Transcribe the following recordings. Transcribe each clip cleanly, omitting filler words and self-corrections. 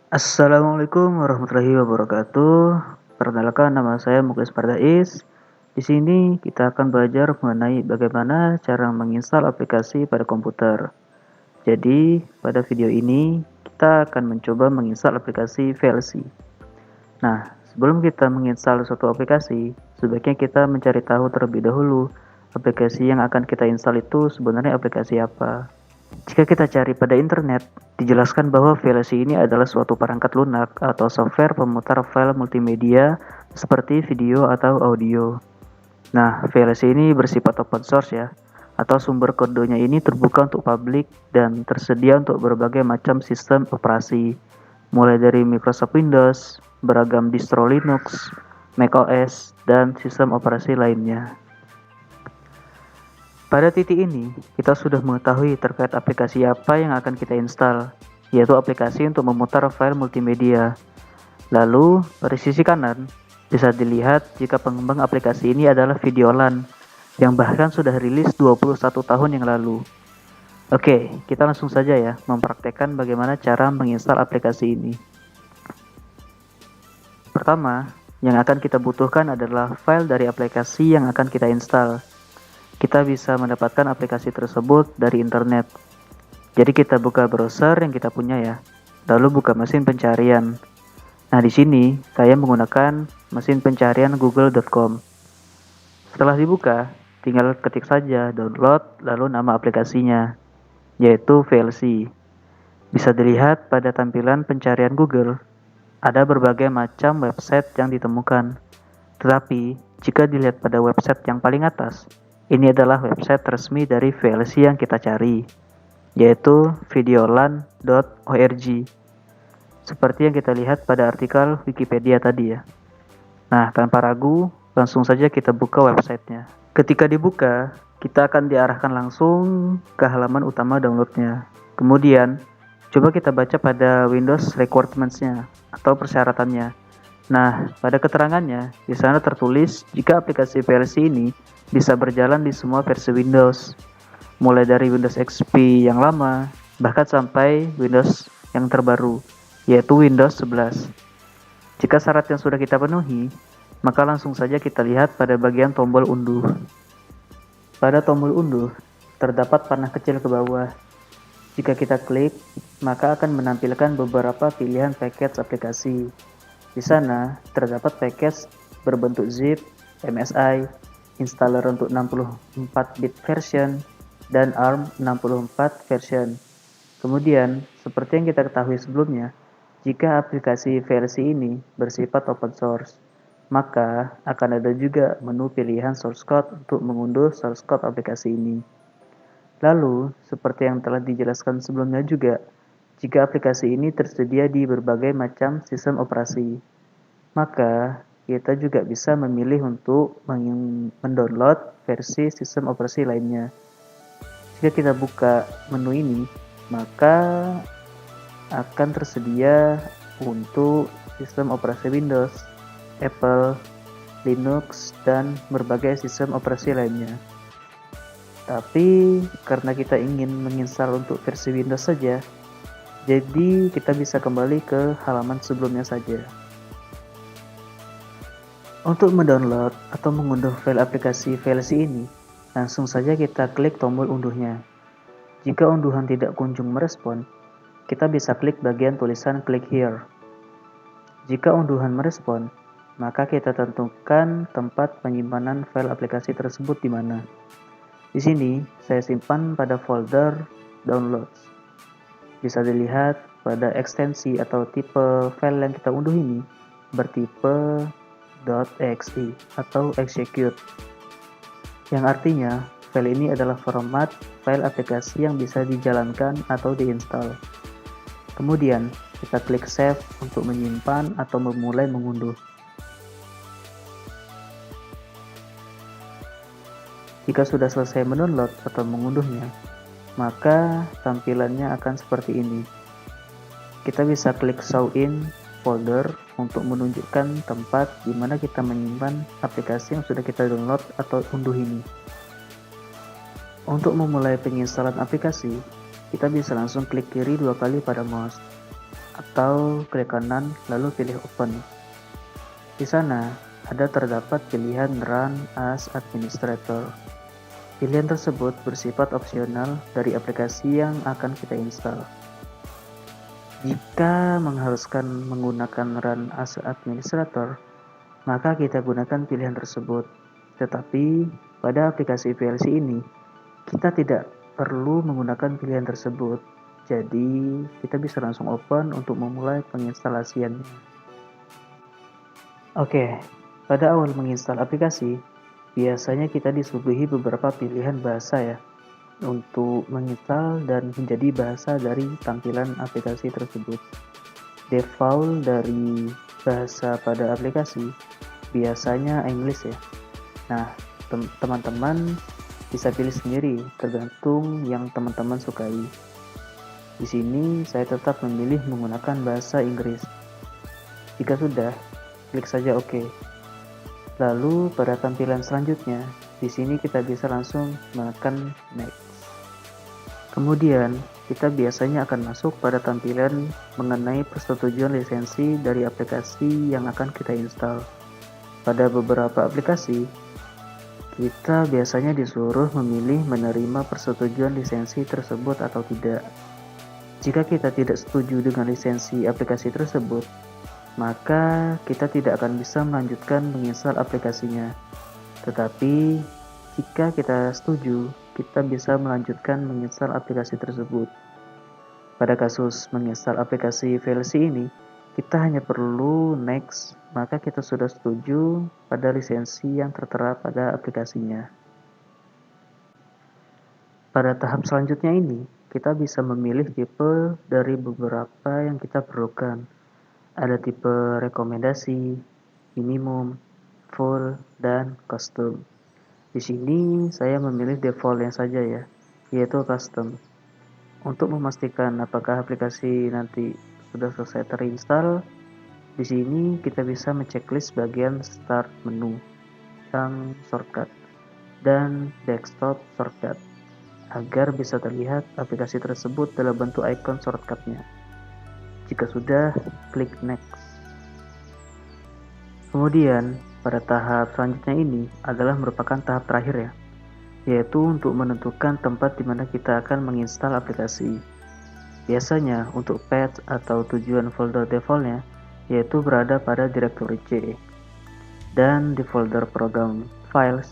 Assalamualaikum warahmatullahi wabarakatuh. Perkenalkan, nama saya Muklis Pardais. Di sini kita akan belajar mengenai bagaimana cara menginstal aplikasi pada komputer. Jadi, pada video ini kita akan mencoba menginstal aplikasi VLC. Nah, sebelum kita menginstal suatu aplikasi, sebaiknya kita mencari tahu terlebih dahulu aplikasi yang akan kita install itu sebenarnya aplikasi apa. Jika kita cari pada internet, dijelaskan bahwa VLC ini adalah suatu perangkat lunak atau software pemutar file multimedia seperti video atau audio. Nah, VLC ini bersifat open source ya, atau sumber kodenya ini terbuka untuk publik dan tersedia untuk berbagai macam sistem operasi, mulai dari Microsoft Windows, beragam distro Linux, macOS, dan sistem operasi lainnya. Pada titik ini, kita sudah mengetahui terkait aplikasi apa yang akan kita install, yaitu aplikasi untuk memutar file multimedia. Lalu, pada sisi kanan, bisa dilihat jika pengembang aplikasi ini adalah Videolan, yang bahkan sudah rilis 21 tahun yang lalu. Oke, kita langsung saja ya, mempraktekkan bagaimana cara menginstal aplikasi ini. Pertama, yang akan kita butuhkan adalah file dari aplikasi yang akan kita install. Kita bisa mendapatkan aplikasi tersebut dari internet. Jadi kita buka browser yang kita punya ya, lalu buka mesin pencarian. Nah, di sini saya menggunakan mesin pencarian google.com. Setelah dibuka, tinggal ketik saja download lalu nama aplikasinya, yaitu VLC. Bisa dilihat pada tampilan pencarian Google, ada berbagai macam website yang ditemukan. Tetapi, jika dilihat pada website yang paling atas, ini adalah website resmi dari VLC yang kita cari, yaitu videolan.org. Seperti yang kita lihat pada artikel Wikipedia tadi ya. Nah, tanpa ragu, langsung saja kita buka websitenya. Ketika dibuka, kita akan diarahkan langsung ke halaman utama downloadnya. Kemudian, coba kita baca pada Windows requirements-nya atau persyaratannya. Nah, pada keterangannya, di sana tertulis jika aplikasi VLC ini bisa berjalan di semua versi Windows, mulai dari Windows XP yang lama, bahkan sampai Windows yang terbaru, yaitu Windows 11. Jika syarat yang sudah kita penuhi, maka langsung saja kita lihat pada bagian tombol unduh. Pada tombol unduh, terdapat panah kecil ke bawah. Jika kita klik, maka akan menampilkan beberapa pilihan package aplikasi. Di sana terdapat package berbentuk zip, MSI, installer untuk 64-bit version, dan ARM 64 version. Kemudian, seperti yang kita ketahui sebelumnya, jika aplikasi VLC ini bersifat open source, maka akan ada juga menu pilihan source code untuk mengunduh source code aplikasi ini. Lalu, seperti yang telah dijelaskan sebelumnya juga, jika aplikasi ini tersedia di berbagai macam sistem operasi, maka kita juga bisa memilih untuk mendownload versi sistem operasi lainnya. Jika kita buka menu ini, maka akan tersedia untuk sistem operasi Windows, Apple, Linux, dan berbagai sistem operasi lainnya. Tapi karena kita ingin menginstal untuk versi Windows saja, jadi kita bisa kembali ke halaman sebelumnya saja. Untuk mendownload atau mengunduh file aplikasi VLC ini, langsung saja kita klik tombol unduhnya. Jika unduhan tidak kunjung merespon, kita bisa klik bagian tulisan click here. Jika unduhan merespon, maka kita tentukan tempat penyimpanan file aplikasi tersebut di mana. Di sini, saya simpan pada folder downloads. Bisa dilihat pada ekstensi atau tipe file yang kita unduh ini bertipe .exe atau execute, yang artinya file ini adalah format file aplikasi yang bisa dijalankan atau diinstal. Kemudian, kita klik save untuk menyimpan atau memulai mengunduh. Jika sudah selesai mendownload atau mengunduhnya, maka tampilannya akan seperti ini. Kita bisa klik show in folder untuk menunjukkan tempat di mana kita menyimpan aplikasi yang sudah kita download atau unduh ini. Untuk memulai penginstalan aplikasi, kita bisa langsung klik kiri 2 kali pada mouse, atau klik kanan lalu pilih Open. Di sana ada terdapat pilihan Run as Administrator. Pilihan tersebut bersifat opsional dari aplikasi yang akan kita install. Jika mengharuskan menggunakan Run as Administrator, maka kita gunakan pilihan tersebut. Tetapi pada aplikasi VLC ini, kita tidak perlu menggunakan pilihan tersebut. Jadi, kita bisa langsung open untuk memulai penginstalasiannya. Oke, pada awal menginstal aplikasi, biasanya kita disuguhi beberapa pilihan bahasa ya untuk menginstal dan menjadi bahasa dari tampilan aplikasi tersebut. Default dari bahasa pada aplikasi biasanya English ya. Nah, teman-teman bisa pilih sendiri tergantung yang teman-teman sukai. Di sini saya tetap memilih menggunakan bahasa Inggris. Jika sudah, klik saja OK. Lalu pada tampilan selanjutnya, di sini kita bisa langsung menekan Next. Kemudian, kita biasanya akan masuk pada tampilan mengenai persetujuan lisensi dari aplikasi yang akan kita install. Pada beberapa aplikasi, kita biasanya disuruh memilih menerima persetujuan lisensi tersebut atau tidak. Jika kita tidak setuju dengan lisensi aplikasi tersebut, maka kita tidak akan bisa melanjutkan menginstal aplikasinya. Tetapi, jika kita setuju, kita bisa melanjutkan menginstal aplikasi tersebut. Pada kasus menginstal aplikasi VLC ini, kita hanya perlu next, maka kita sudah setuju pada lisensi yang tertera pada aplikasinya. Pada tahap selanjutnya ini, kita bisa memilih tipe dari beberapa yang kita perlukan. Ada tipe rekomendasi, minimum, full, dan custom. Di sini saya memilih default yang saja ya, yaitu custom. Untuk memastikan apakah aplikasi nanti sudah selesai terinstall, di sini kita bisa menceklis bagian start menu, yang shortcut, dan desktop shortcut, agar bisa terlihat aplikasi tersebut dalam bentuk icon shortcutnya. Jika sudah, klik next. Kemudian, pada tahap selanjutnya ini adalah merupakan tahap terakhir ya, yaitu untuk menentukan tempat di mana kita akan menginstal aplikasi. Biasanya untuk path atau tujuan folder defaultnya yaitu berada pada direktori C dan di folder program files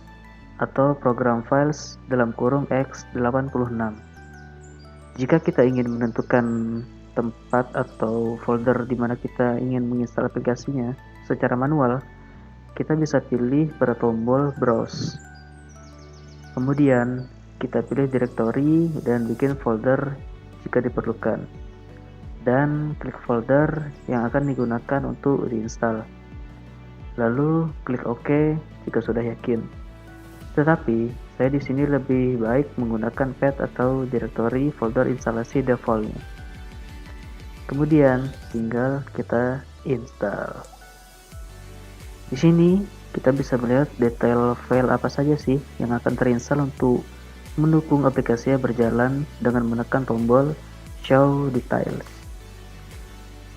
atau program files dalam kurung x86. Jika kita ingin menentukan tempat atau folder di mana kita ingin menginstal aplikasinya secara manual, kita bisa pilih pada tombol browse. Kemudian kita pilih direktori dan bikin folder jika diperlukan, dan klik folder yang akan digunakan untuk diinstal. Lalu klik OK jika sudah yakin. Tetapi saya di sini lebih baik menggunakan path atau direktori folder instalasi defaultnya. Kemudian tinggal kita install. Di sini kita bisa melihat detail file apa saja sih yang akan terinstall untuk mendukung aplikasinya berjalan dengan menekan tombol Show Details.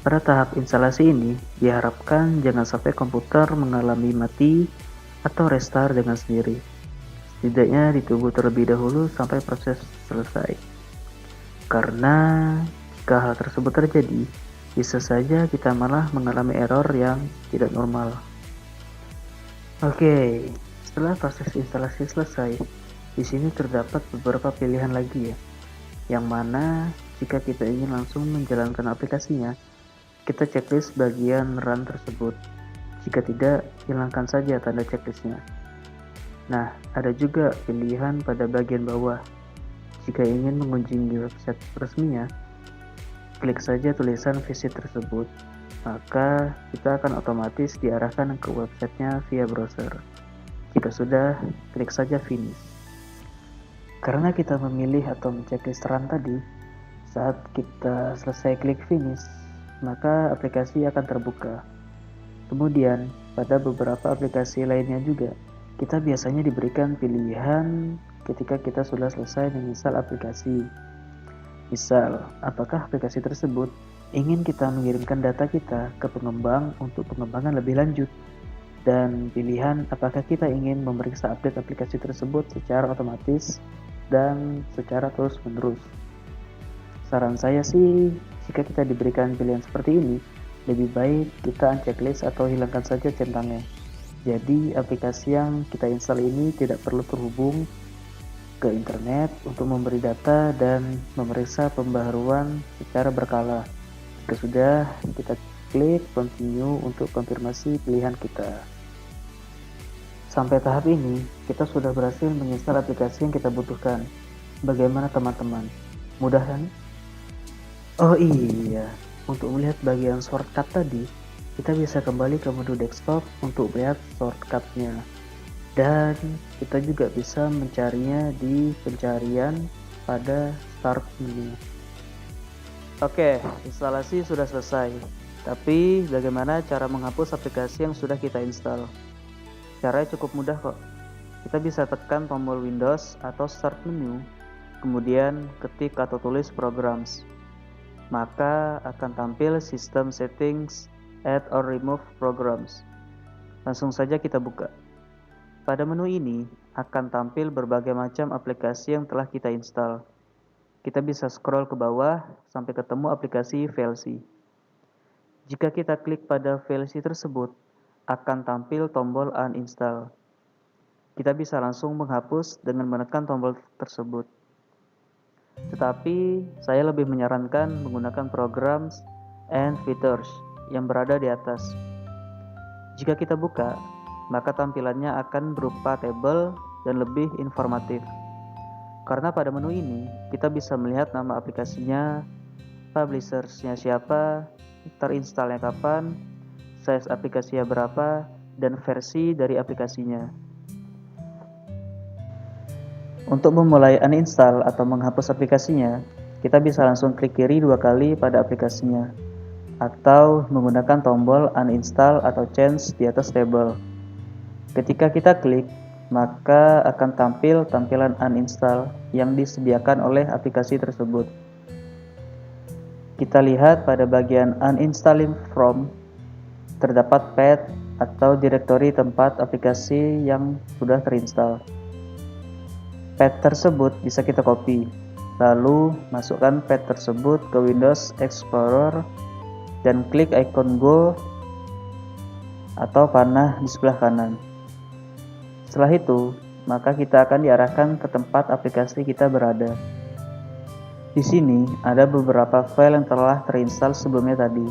Pada tahap instalasi ini, diharapkan jangan sampai komputer mengalami mati atau restart dengan sendiri. Setidaknya ditunggu terlebih dahulu sampai proses selesai. Karena jika hal tersebut terjadi, bisa saja kita malah mengalami error yang tidak normal. Oke, setelah proses instalasi selesai, di sini terdapat beberapa pilihan lagi ya, yang mana jika kita ingin langsung menjalankan aplikasinya, kita checklist bagian run tersebut. Jika tidak, hilangkan saja tanda checklistnya. Nah, ada juga pilihan pada bagian bawah. Jika ingin mengunjungi website resminya, klik saja tulisan visit tersebut. Maka kita akan otomatis diarahkan ke websitenya via browser. Jika sudah, klik saja finish. Karena kita memilih atau menceklis run tadi, saat kita selesai klik finish, maka aplikasi akan terbuka. Kemudian, pada beberapa aplikasi lainnya juga, kita biasanya diberikan pilihan ketika kita sudah selesai menginstal aplikasi. Misal, apakah aplikasi tersebut ingin kita mengirimkan data kita ke pengembang untuk pengembangan lebih lanjut, dan pilihan apakah kita ingin memeriksa update aplikasi tersebut secara otomatis dan secara terus-menerus. Saran saya sih, jika kita diberikan pilihan seperti ini, lebih baik kita unchecklist atau hilangkan saja centangnya. Jadi aplikasi yang kita install ini tidak perlu terhubung ke internet untuk memberi data dan memeriksa pembaharuan secara berkala. Jika sudah, kita klik continue untuk konfirmasi pilihan kita. Sampai tahap ini, kita sudah berhasil menginstal aplikasi yang kita butuhkan. Bagaimana teman-teman? Mudah kan? Oh iya, untuk melihat bagian shortcut tadi, kita bisa kembali ke menu desktop untuk melihat shortcutnya. Dan kita juga bisa mencarinya di pencarian pada start menu. Oke, instalasi sudah selesai. Tapi bagaimana cara menghapus aplikasi yang sudah kita install? Caranya cukup mudah kok. Kita bisa tekan tombol Windows atau Start menu, kemudian ketik atau tulis Programs. Maka akan tampil System Settings, Add or Remove Programs. Langsung saja kita buka. Pada menu ini akan tampil berbagai macam aplikasi yang telah kita install. Kita bisa scroll ke bawah sampai ketemu aplikasi VLC. Jika kita klik pada VLC tersebut, akan tampil tombol uninstall. Kita bisa langsung menghapus dengan menekan tombol tersebut. Tetapi saya lebih menyarankan menggunakan Programs and Features yang berada di atas. Jika kita buka, maka tampilannya akan berupa tabel dan lebih informatif. Karena pada menu ini, kita bisa melihat nama aplikasinya, publishersnya siapa, terinstallnya kapan, size aplikasinya berapa, dan versi dari aplikasinya. Untuk memulai uninstall atau menghapus aplikasinya, kita bisa langsung klik kiri 2 kali pada aplikasinya, atau menggunakan tombol uninstall atau change di atas tabel. Ketika kita klik, maka akan tampil tampilan uninstall yang disediakan oleh aplikasi tersebut. Kita lihat pada bagian uninstalling from, terdapat path atau direktori tempat aplikasi yang sudah terinstall. Path tersebut bisa kita copy, lalu masukkan path tersebut ke Windows Explorer dan klik icon Go atau panah di sebelah kanan. Setelah itu, maka kita akan diarahkan ke tempat aplikasi kita berada. Di sini ada beberapa file yang telah terinstall sebelumnya tadi.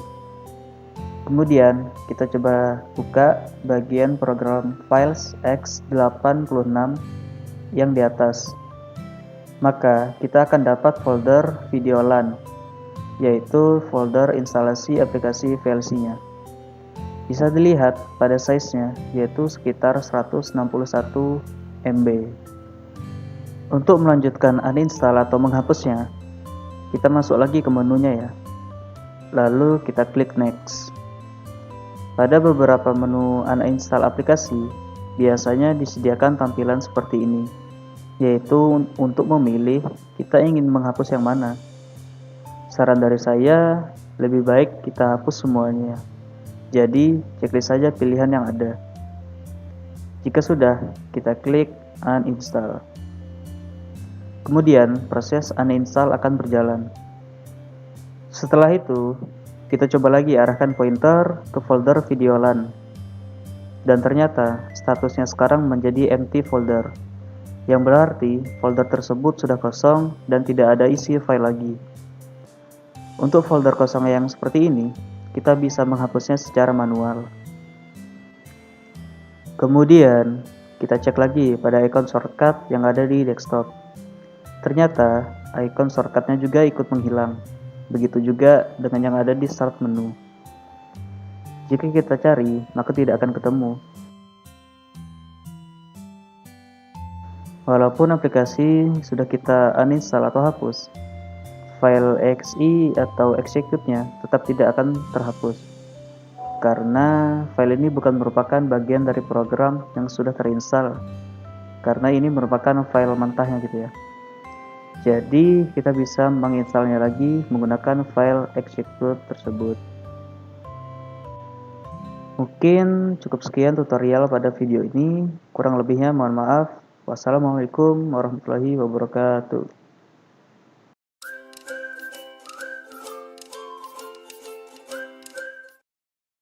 Kemudian, kita coba buka bagian program Files x86 yang di atas. Maka, kita akan dapat folder Videolan, yaitu folder instalasi aplikasi VLC-nya. Bisa dilihat pada size-nya, yaitu sekitar 161 MB. Untuk melanjutkan uninstall atau menghapusnya, kita masuk lagi ke menunya ya. Lalu kita klik next. Pada beberapa menu uninstall aplikasi, biasanya disediakan tampilan seperti ini, yaitu untuk memilih kita ingin menghapus yang mana. Saran dari saya, lebih baik kita hapus semuanya. Jadi, checklist saja pilihan yang ada. Jika sudah, kita klik uninstall. Kemudian, proses uninstall akan berjalan. Setelah itu, kita coba lagi arahkan pointer ke folder Videolan. Dan ternyata, statusnya sekarang menjadi empty folder, yang berarti folder tersebut sudah kosong dan tidak ada isi file lagi. Untuk folder kosong yang seperti ini, kita bisa menghapusnya secara manual. Kemudian, kita cek lagi pada icon shortcut yang ada di desktop. Ternyata, icon shortcutnya juga ikut menghilang. Begitu juga dengan yang ada di start menu. Jika kita cari, maka tidak akan ketemu. Walaupun aplikasi sudah kita uninstall atau hapus, file exe atau execute-nya tetap tidak akan terhapus. Karena file ini bukan merupakan bagian dari program yang sudah terinstall. Karena ini merupakan file mentahnya gitu ya. Jadi kita bisa menginstalnya lagi menggunakan file execute tersebut. Mungkin cukup sekian tutorial pada video ini. Kurang lebihnya mohon maaf. Wassalamualaikum warahmatullahi wabarakatuh.